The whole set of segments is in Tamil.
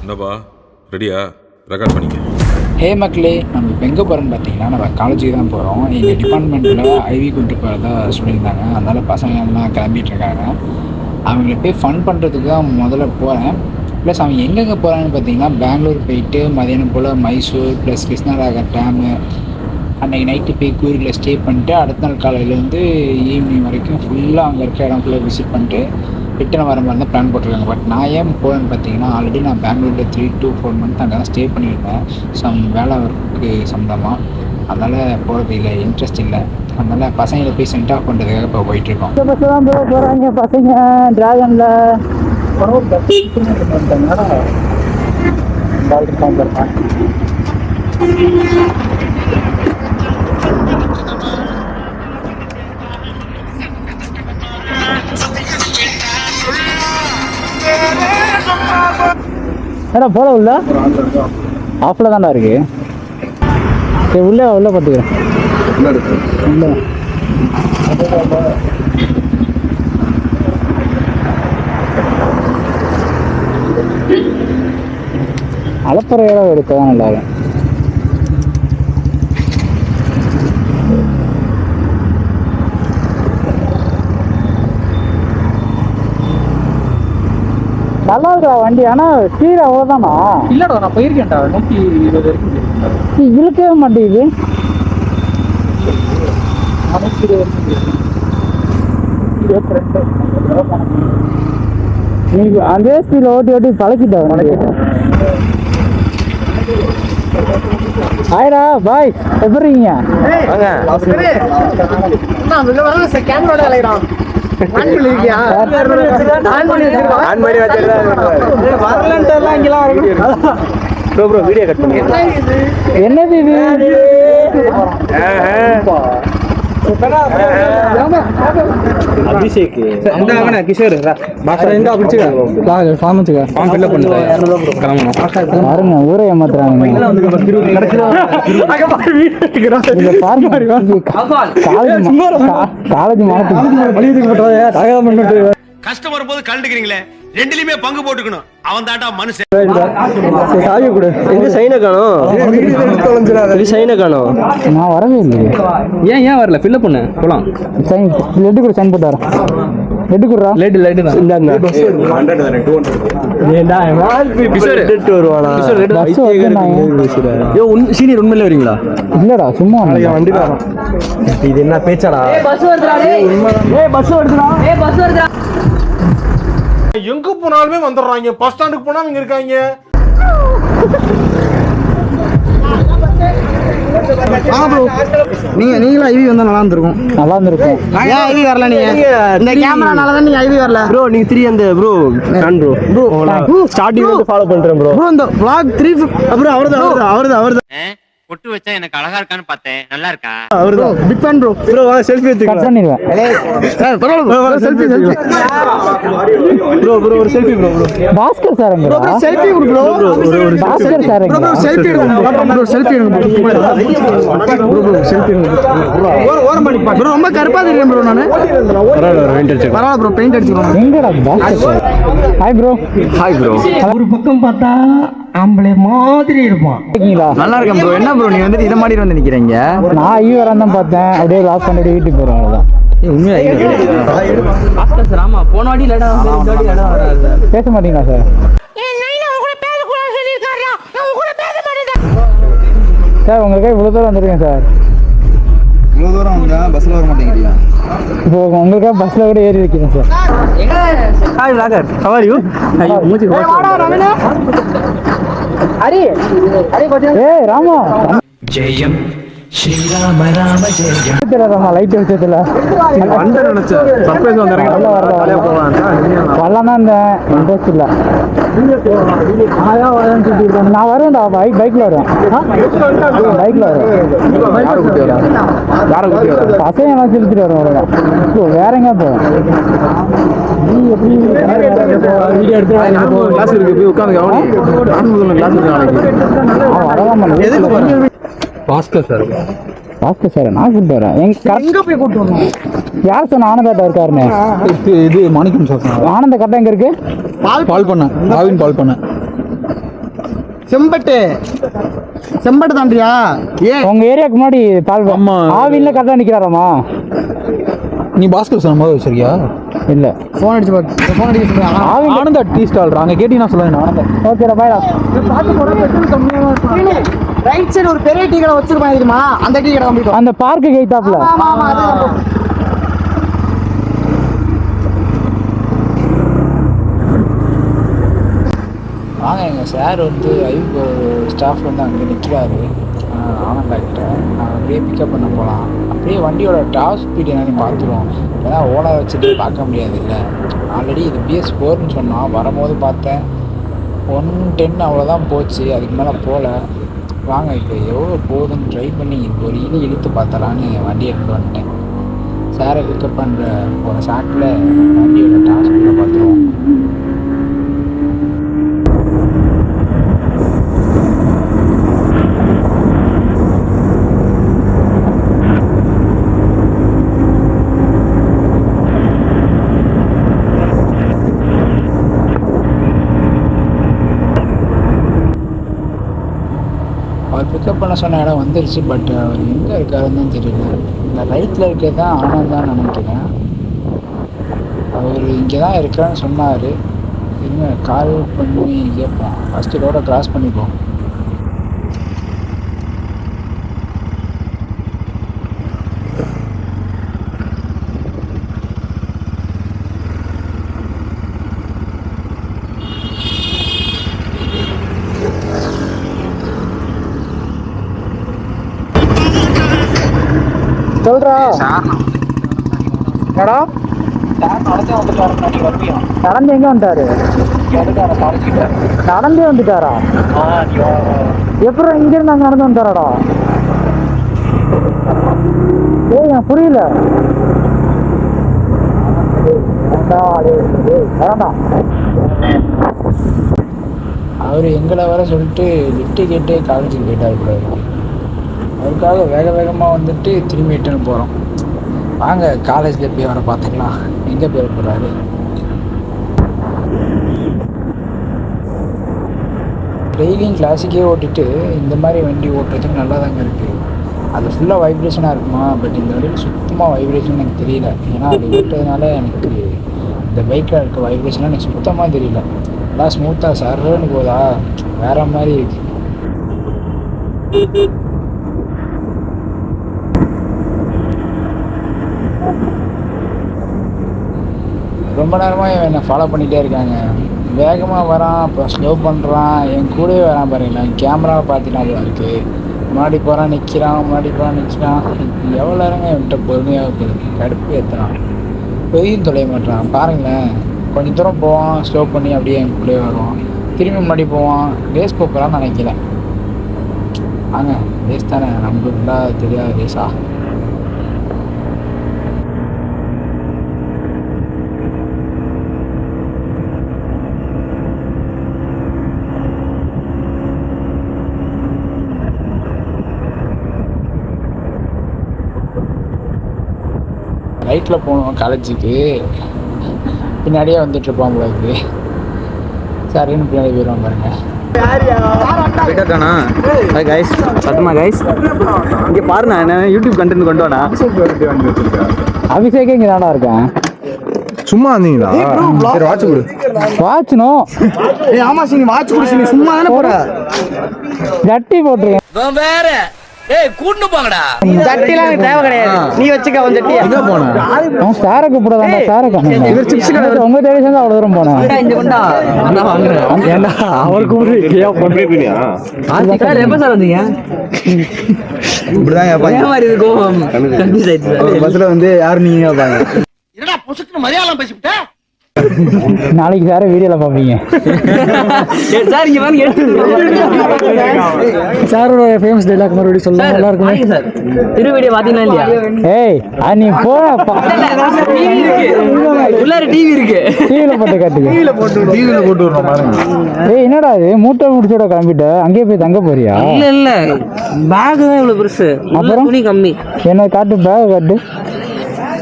என்னப்பா ரெடியா? ரெக்கார்ட் பண்ணிக்க. ஹே மக்களே, நம்ம இப்போ எங்கே போகிறோன்னு பார்த்தீங்கன்னா நம்ம காலேஜுக்கு தான் போகிறோம். எங்கள் டிபார்ட்மெண்ட்டில் ஐவி கூட்டு போகிறதா சொல்லியிருந்தாங்க. அதனால் பசங்க எல்லாம் கிளம்பிகிட்ருக்காங்க. அவங்கள போய் ஃபன் பண்ணுறதுக்கு தான் முதல்ல போகிறேன். ப்ளஸ் அவங்க எங்கெங்கே போகிறாங்கன்னு பார்த்தீங்கன்னா பெங்களூர் போயிட்டு மதியானம் போல் மைசூர் ப்ளஸ் கிருஷ்ணராகர் டேமு அன்றைக்கி நைட்டு போய் கூரில் ஸ்டே பண்ணிட்டு அடுத்த நாள் காலையிலேருந்து ஈவினிங் வரைக்கும் ஃபுல்லாக அங்கே இருக்க இடம் ஃபுல்லாக விசிட் பண்ணிட்டு ரிட்டன் வர மாதிரி தான் பிளான் போட்டிருக்காங்க. பட் நான் ஏன் போகிறேன்னு பார்த்தீங்கன்னா ஆல்ரெடி நான் பெங்களூரில் 3 to 4 months அங்கே தான் ஸ்டே பண்ணியிருந்தேன் வேலை ஒர்க்கு சம்மந்தமாக. அதனால் போகிறது இல்லை, இன்ட்ரெஸ்ட் இல்லை. அதனால் பசங்களை போய் சென்ட் ஆஃப் பண்ணுறதுக்காக இப்போ போயிட்டுருக்கோம். இந்த பஸ்ஸில் தான் போகிறாங்க பசங்க ட்ராகனில் ஏடா போல உள்ள ஆஃபில் தான்டா இருக்கு. சரி உள்ளே பார்த்துக்கிறேன். உள்ள அலப்பறையோட எடுக்க தான் நல்லா இருக்கும். நல்லா இருக்கா வண்டி, ஆனால் ஸ்பீடு அவ்வளோதானா? இல்லைடா, நான் போயிருக்கேன்டா 120 வரைக்கும். இழுக்கவே மாட்டேங்குது. நீ அதே ஸ்பீடில் ஓட்டி பழக்கிட்ட. ஹாய்டா பாய், எப்படி இருக்கீங்க? என்னது இது? அபிஷேக் கிஷோர் பாருங்க, ஊரை ஏமாத்துறாங்க. காலேஜ் கஷ்டம் வரும்போது கலந்துக்கிறீங்களே, ரெண்டுலயுமே பங்கு போட்டுக்கணும். அவன் தாண்டா மனுஷன். நான் வரவே இல்லை. ஏன் வரல? ஃபில் பண்ணு போலாம். சைன் லெட்டு கூட சைன் போட்டாரா? லெட்டு குடுறா. லெட்டு தான். சீனியர் உண்மையில வரீங்களா? இல்லடா, சும்மா வண்டி தான். இது என்ன பேச்சாடா? எங்க போனாலுமே வந்துடுறாங்க. பஸ் ஸ்டாண்டுக்கு போனா இங்க இருக்காங்க. நீங்களும் ஐவி வந்தா நல்லா இருந்திருக்கும். ஏன் ஐவி வரல? நீங்க இந்த கேமரானால தான் நீங்க ஐவி வரல. ப்ரோ நீங்க 3 அந்த ப்ரோ நான் ப்ரோ ஸ்டார்டிங் வந்து ஃபாலோ பண்றேன் ப்ரோ. இந்த vlog 3 அப்புறம் அவர்தான் பொட்டு வச்சா எனக்கு அழகா இருக்கான்னு பார்த்தேன். நல்லா இருக்கா? அவர்தான் பிக் ஃபேன் ப்ரோ. வாங்க செல்ஃபி எடுத்துக்கலாம். கட் பண்ணிடுவேன். பரவாயில்லை செல்ஃி ப்ரோ ஒரு selfie bro. Bhaskar sir bro selfie bro. Bhaskar sir bro selfie எடுங்க ப்ரோ. செல்ஃபி எடுங்க ப்ரோ. செல்ஃி எடுங்க ஒரு மணி ப்ரோ. ரொம்ப கருப்பா தெரியும் ப்ரோ. நானு பரவாயில்லை ப்ரோ, பெயிண்ட் அடிச்சுறோம். எங்கடா பாஸ்கர் சார்? Hi bro. ஒரு பக்கம் பார்த்தா ஆம்பளை மாதிரி இருப்பான். நல்லா இருக்கேன் ப்ரோ. என்ன ப்ரோ நீ வந்துட்டு இதை மாதிரி வந்து நிக்கிறீங்க? நான் ஐயோ வரேன் தான் பார்த்தேன். அப்படியே லாக் பண்ணிட்டு வீட்டுக்கு போறேன். அவ்வளவுதான். போன வாட்டி பேச மாட்டீங்களா சார்? சார் உங்களுக்கு இவ்வளோ தூரம் வந்துருக்கேன் சார். இவ்வளோ தூரம் வந்தா பஸ்ஸில் வர மாட்டேங்கிறீங்களா? இப்போ உங்களுக்காக பஸ்ஸில் கூட ஏறி இருக்கீங்க சார். ஹாய் லாகர், ஹவ் ஆர் யூ? மூஞ்சி ஏய் ராமா, ஜெயம் ஸ்ரீராம ராம ஜெயம். ராமா லைட் வச்சதுல வந்து நினைச்சேன் சர்ப்ரைஸ் வந்தாங்க. வரலாம் தான் இருந்தேன், இன்ட்ரெஸ்ட் இல்லை. நான் வருவேன்டா, பைக்ல வருவேன். பசங்க எல்லாம் செலுத்திட்டு வருவேன். வேற எங்க போவேன்? நீ எப்படி வீடியோ எடுத்து கிளாஸ் இருக்கு, போய் உட்காந்து வரலாம். பாஸ்கர் சார் நான் கூப்பிட்டு வரேன். எங்க போய் கூப்பிட்டு வரணும்? யார் சொன்ன ஆனந்தாட்டா இருக்காருன்னு? இது மாணிக்கம் சார். ஆனந்த கரெக்டாக எங்க இருக்கு? பால் பண்ண ஆவின் பால் பண்ண செம்பட்டு தாண்டியா? உங்க ஏரியாவுக்கு முன்னாடி பால் ஆவின்ல கரெக்டாக நிற்கிறாராமா? நீ பாஸ்கர் சார் முதல் வச்சிருக்கியா? இல்லை, ஃபோன் அடிச்சு பார்த்து ஃபோன் அடிக்க சொல்லுங்க. ஆனந்தா டீ ஸ்டால் அங்கே கேட்டீங்கன்னா சொல்லுங்க. ஆனந்தா. ஓகேடா, பாய்டா. ரைட் சைடு ஒரு பெரிய டீ கடை வச்சிருப்பாங்க தெரியுமா? அந்த டீ கடை நம்பிட்டோம். அந்த பார்க்கு கைத்தாப்புல. வாங்க, எங்கள் சார் வந்து ஐவி ஸ்டாஃப் வந்து அங்கே நிற்கிறாரு ஆனந்தாக்கிட்ட. அப்படியே பிக்கப் பண்ண போகலாம். அப்படியே வண்டியோட டாப் ஸ்பீட் என்னன்னு பார்த்துருவோம். ஏன்னா ஓலா வச்சுட்டு பார்க்க முடியாது இல்லை. ஆல்ரெடி இது BS4ன்னு சொன்னோம். வரும்போது பார்த்தேன் 110 அவ்வளோதான் போச்சு, அதுக்கு மேலே போகல. வாங்க இப்போ எவ்வளோ போகுதுன்னு ட்ரை பண்ணி ஒரு இழுத்து பார்த்தலான்னு வண்டி எடுத்துகிட்டு வந்துட்டேன். சாரை பிக்கப் பண்ணுற ஒரு ஷாட்டில் வண்டியோட டாப் ஸ்பீடை பார்த்துருவோம். அவர் பிக்கப் பண்ண சொன்ன இடம் வந்துருச்சு. பட் அவர் எங்கே இருக்காருன்னு தான் தெரியல. இந்த ரைட்டில் இருக்கிறது தான் ஆனந்தான் நினைக்கிறேன். அவர் இங்கே தான் இருக்கிறான்னு சொன்னார். இருங்க, கால் பண்ணி கேட்போம். ஃபஸ்ட்டு ரோடை கிராஸ் பண்ணிப்போம். சொல்றா மேடம், நடந்து எங்க வந்துட்டாரு? நடந்தே வந்துட்டாரா? எப்படி இங்க இருந்து அங்க நடந்து வந்துட்டாராடா? ஏய், எனக்கு புரியல. அவரு எங்களை வர சொல்லிட்டு லிஃப்ட் கேட்டு காலேஜுக்கு போயிட்டாரு கூட. அதுக்காக வேக வேகமாக வந்துட்டு திரும்பி ரிட்டர்ன் போகிறோம். வாங்க காலேஜில் போய் அவரை பார்த்துக்கலாம். எங்கே போய் போகிறாரு? டெய்லியும் கிளாஸுக்கே ஓட்டிட்டு இந்த மாதிரி வண்டி ஓட்டுறதுக்கு நல்லா தாங்க இருக்குது. அது ஃபுல்லாக வைப்ரேஷனாக இருக்குமா? பட் இந்த வண்டியில் சுத்தமாக வைப்ரேஷன் எனக்கு தெரியல. ஏன்னா அது ஓட்டுறதுனால எனக்கு இந்த பைக்கில் இருக்க வைப்ரேஷனாக எனக்கு சுத்தமாக தெரியல. நல்லா ஸ்மூத்தாக சர்றன்னு போதா, வேறு மாதிரி இருக்குது. ரொம்ப நேரமாக என்னை ஃபாலோ பண்ணிகிட்டே இருக்காங்க. வேகமாக வரான், அப்புறம் ஸ்லோ பண்ணுறான், என் கூடவே வரான் பாருங்களேன். கேமராவை பார்த்துட்டாலும் இருக்குது. முன்னாடி போகிறான், நிற்கிறான், முன்னாடி போகிறான், நிற்கிறான். எவ்வளோ நேரங்க என்கிட்ட பொறுமையாக போகுது. கடுப்பு ஏற்றுறான், பெரியும் தொலைய மாட்டான் பாருங்களேன். கொஞ்சம் தூரம் போவான், ஸ்லோ பண்ணி அப்படியே என் கூடவே வருவான். திரும்பி முன்னாடி போவான். ரேஸ் போக்கலான்னு நினைக்கிறேன். வாங்க, ரேஸ் தானே, நம்மளுக்குள்ளா தெரியாத ரேஸா? ரைட்டில் போகணும் காலேஜுக்கு. பின்னாடியே வந்துட்டு இருப்பான் உங்களுக்கு. சரின்னு பின்னாடி போயிடுவான் பாருங்க. சத்தமா கைஸ், இங்கே பாருண்ணா, என்ன யூடியூப் கண்டென்ட் கொண்டு வாடா. அபிஷேகே இங்கே தானா இருக்கேன். சும்மா வந்தீங்களா? சரி, வாட்ச் கொடு. வாட்ச்னும். ஆமா சிங்க, வாட்ச் கொடு சிங்க. சும்மா தானே போற. ஜட்டி போட்டுருக்கேன். வேற கூட்டு போங்கடா. ஜட்டிலாம் எனக்கு தேவை கிடையாது. நீ வச்சுக்க அவன் ஜட்டியா. எங்க போன? அவன் சாரை கூப்பிடாதான். சாரை இவர் சிப்ஸ் கடை உங்க தேடி சேர்ந்து அவ்வளோ தூரம் போனேன். ஏன்னா அவர் கூப்பிட்டு எப்ப சார் வந்தீங்க? இப்படிதான் பஸ்ல வந்து யாரு நீங்க கேட்பாங்க. என்னடா பொசுக்கு மலையாளம் பேசிவிட்ட? நாளைக்கு சார வீடியோல பாப்பீங்க. சார் இங்க வாங்க, சாரோட ஃபேமஸ் டைலாக் மறுபடியும் சொல்லுங்க. நல்லா இருக்கும் சார். திரு வீடியோ பாத்தீங்களா இல்லையா? ஏய், நீ போடா. உள்ளார டிவி இருக்கு. டிவில போட்டு காட்டுங்க. டிவில போட்டு விடுறோம் பாருங்க. ஏய், என்னடா இது மூட்டை முடிச்சோட கிளம்பிட்ட? அங்கேயே போய் தங்க போறியா? இல்ல பேக் தான் இவ்வளவு பெருசு. அப்புறம் துணி கம்மி. என்ன காட்டு, பேக் காட்டு.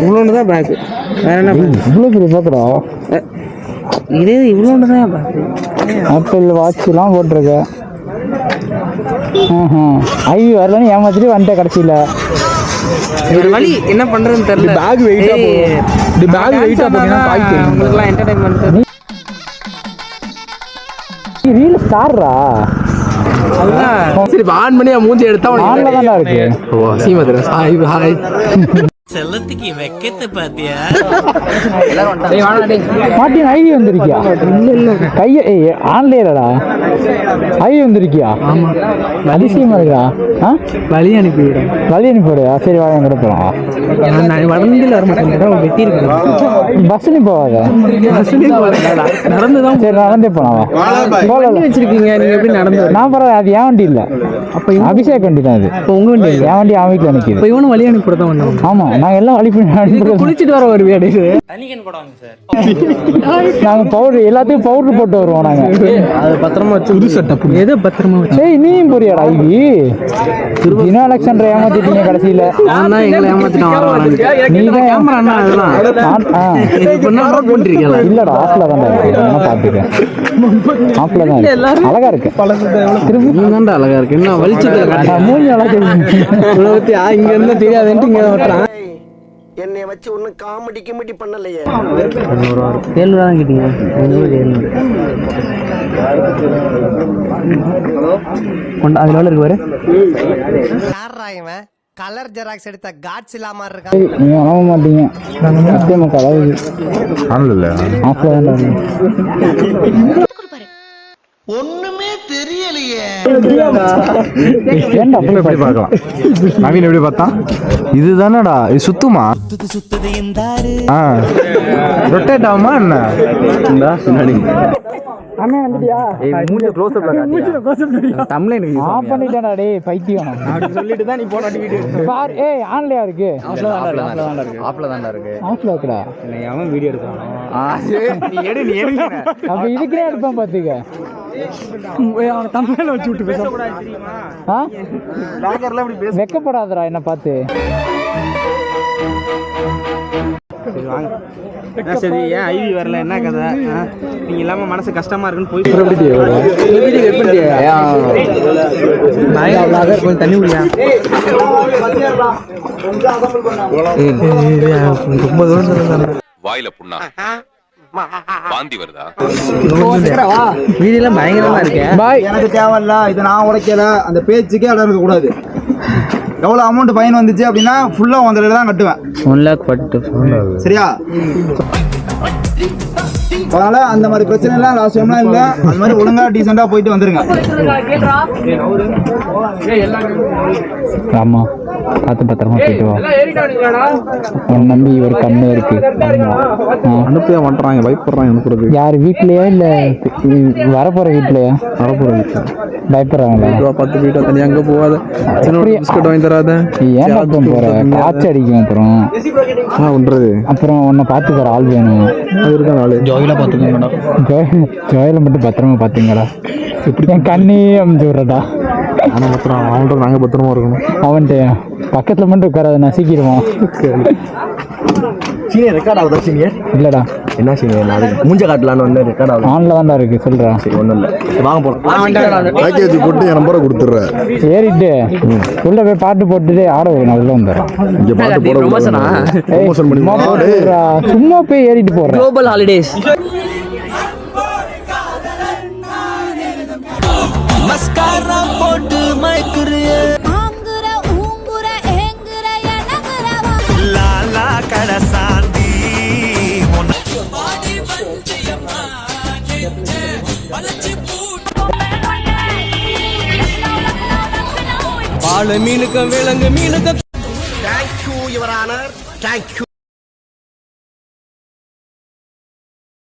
இவ்வளோன்னு தான் பேக். வேற என்ன? இவ்வளோ பெரிய பேக்கடா. இதே இவ்வளோன்னு தான் பேக். ஆப்பிள் வாட்ச்லாம் போட்டிருக்க. ஐவி வரலன்னு ஏமாத்திட்டு வந்துட்டேன் கடைசியில். ஒரு வழி என்ன பண்றதுன்னு தெரியல. பேக் வெயிட்டா போகும். இந்த பேக் வெயிட்டா போட்டீங்கன்னா காய் தெரியும். உங்களுக்குலாம் என்டர்டைன்மெண்ட். ரீல் ஸ்டார்ரா அதுதான் சரி ஆன் பண்ணி மூஞ்சி எடுத்தா ஆன்ல தான்டா இருக்கு. ஓ சீமதுரை ஹாய் ஹாய். செல்லத்துக்கு வைக்கத்து பாத்தியா? மாட்டின் ஐவி வந்திருக்கியா? கைய ஆன்லைனடா ஐவி வந்திருக்கியா? அதிசயமா இருக்கா? வழி அனுப்பிவிடும். வழி அனுப்பிவிடுயா? சரி வாங்க எங்கிட்ட போகலாம். வளர்ந்துல வர மாட்டேன் வெட்டி இருக்கேன். பஸ்ஸுலையும் போவாத. நடந்துதான் சரி நடந்தே போலாம். போகல வச்சிருக்கீங்க நீங்க எப்படி நடந்து? நான் பரவாயில்ல, அது என் வண்டி இல்லை. அப்போ அபிஷேக் வண்டி தான் அது. இப்போ உங்க வண்டி என் வண்டி அவன் வீட்டில் நிற்கிது. இப்போ இவனும் வழி அனுப்பி தான் வந்தோம். ஆமாம், நாங்கள் எல்லாம் வழி பண்ணி குளிச்சுட்டு வர ஒரு வீடு. தனிக்கன் போடுவாங்க சார். நாங்கள் பவுடர் எல்லாத்தையும் பவுடர் போட்டு வருவோம் நாங்கள். அது பத்திரமா வச்சு புது சட்டை எதோ பத்திரமா வச்சு. சரி நீயும் போறியாடா ஐவி? தினா அலெக்சாண்டர் ஏமாத்திட்டீங்க கடைசியில். நான் தான் எங்களை ஏமாத்திட்டான். நீ தான் கேமரா அண்ணா அதெல்லாம் நோட் பண்ணிருக்கீங்களா? இல்லடா ஆஃப்ல தான் பார்த்துக்க. ஆஃப்ல தான் இருக்கு. அழகா இருக்கு. நீ தான்டா அழகா இருக்கு. என்ன வலிச்சதுல மூஞ்சி அழகா இருக்கு. இங்க இருந்தா தெரியாதுன்ட்டு இங்க ஓட்டுறான். என்னைய வச்சு ஒன்னும் காமெடி கிமெடி பண்ணலையே. 700 தான் கேட்டீங்க. 700 கொண்டா அதுல இருக்கு பாரு. யாரா இவன் கலர் ஜெராக்ஸ் எடுத்த காட்ஸ் இல்லாம இருக்கான். நீங்க நம்ப மாட்டீங்க. சத்தியமா கலவுது. ஆன்ல இல்ல. ஆஃப்ல தான் ஒண்ணுமே தெரியலையே. ஏன்டா அப்படி எப்படி பார்க்கலாம்? நவீன் எப்படி பார்த்தான்? இதுதானடா இது சுத்துமா? ரொட்டேட் ஆகுமா என்ன? அண்ணா வந்துட்டியா? மூஞ்ச க்ளோஸ் அப்ல காட்டியா? தம்ப்லைன் ஆஃப் பண்ணிட்டேன்டா டேய் பைத்தியம். அப்படி சொல்லிட்டு தான் நீ போன வீடியோ பார். ஏய் ஆன்லயா இருக்கு? ஆஃப்ல தான் இருக்கு. ஆஃப்ல இருக்குடா. நீ அவன் வீடியோ எடுக்கறான். நீ எடு அப்ப இதுக்கே எடுப்பேன் பாத்துக்க. அவன் தம்ப்லைன் வச்சு விட்டு பேச தெரியுமா? லாகர்ல அப்படி பேச வெக்கப்படாதடா என்ன பார்த்து. சரி வாங்க. சரி ஏன் ஐவி வரல என்ன கதை? நீங்க இல்லாம மனசு கஷ்டமா இருக்குன்னு போய் வீடியோ கட் பண்ணிட்டியா? கொஞ்சம் தண்ணி குடியா. ரொம்ப தூரம் வாயில புண்ணா வாந்தி வருதா? வீடியோலாம் பயங்கரமா இருக்கேன். பாய். எனக்கு தேவையில்ல, இது நான் உடைக்கல, அந்த பேச்சுக்கே இடம் இருக்க கூடாது. எவ்வளவு அமௌண்ட் ஃபைன் வந்துச்சு அப்படின்னா ஃபுல்லா உங்களை தான் கட்டுவேன். 1 lakh பட்டு சரியா? அதனால அந்த மாதிரி பிரச்சனை எல்லாம் லாஸ்ட் டைம்லாம் இல்ல. அந்த மாதிரி ஒழுங்கா டீசெண்டா போயிட்டு வந்துருங்க. ஆமா பார்த்து பத்திரமா போயிட்டு வா. உன் நம்பி ஒரு கண்ணு இருக்கு. அனுப்பவே மாட்டாங்க, பயப்படுறாங்க அனுப்புறது. யார் வீட்லயா இல்ல வரப்போற வீட்லயா? வரப்போற வீட்டுல பயப்படுறாங்களா? 10 வீட்டை தனியா அங்க போகாத, பிஸ்கட் வாங்கி தராத. ஏன் பக்கம் போற? காய்ச்சி அடிக்கும். அப்புறம் பண்றது அப்புறம் உன்னை பாத்துக்கிற ஆள் வேணும். அது இருக்க நாள் ஜோயில பாத்துக்கோங்கடா. ஜோயில மட்டும் பத்திரமா பாத்துங்கடா. என் கண்ணே அமுச்சு விடுறடா. ஆனா பத்திரம் அவன்கிட்ட நாங்க பத்திரமா இருக்கணும். அவன்கிட்ட பக்கத்துல மட்டும் உட்காராத, நசிக்கிடுவான். சீனியர் ரெக்கார்ட் ஆகுதா? சீனியர் இல்லடா என்ன சீனியர்? மூஞ்ச காட்டலான்னு வந்து ரெக்கார்ட் ஆகுது. ஆன்ல தான்டா இருக்கு. சொல்றேன். சரி ஒன்றும் இல்லை, வாங்க போகலாம். பேக்கேஜ் போட்டு என் நம்பரை கொடுத்துட்றேன். ஏறிட்டு உள்ள போய் பாட்டு போட்டுட்டு ஆட நான் உள்ள வந்துடுறேன். இங்கே பாட்டு போட ப்ரொமோஷன் பண்ணி சும்மா போய் ஏறிட்டு போறேன். Global holidays. மஸ்காரா போட்டு மயக்குறியே. ஆங்குற ஊங்குற ஏங்குற எனங்குறவா லாலா கடசாந்தி பால மீனுக்க விலங்கு மீனுக்க. Thank you your honour, thank you.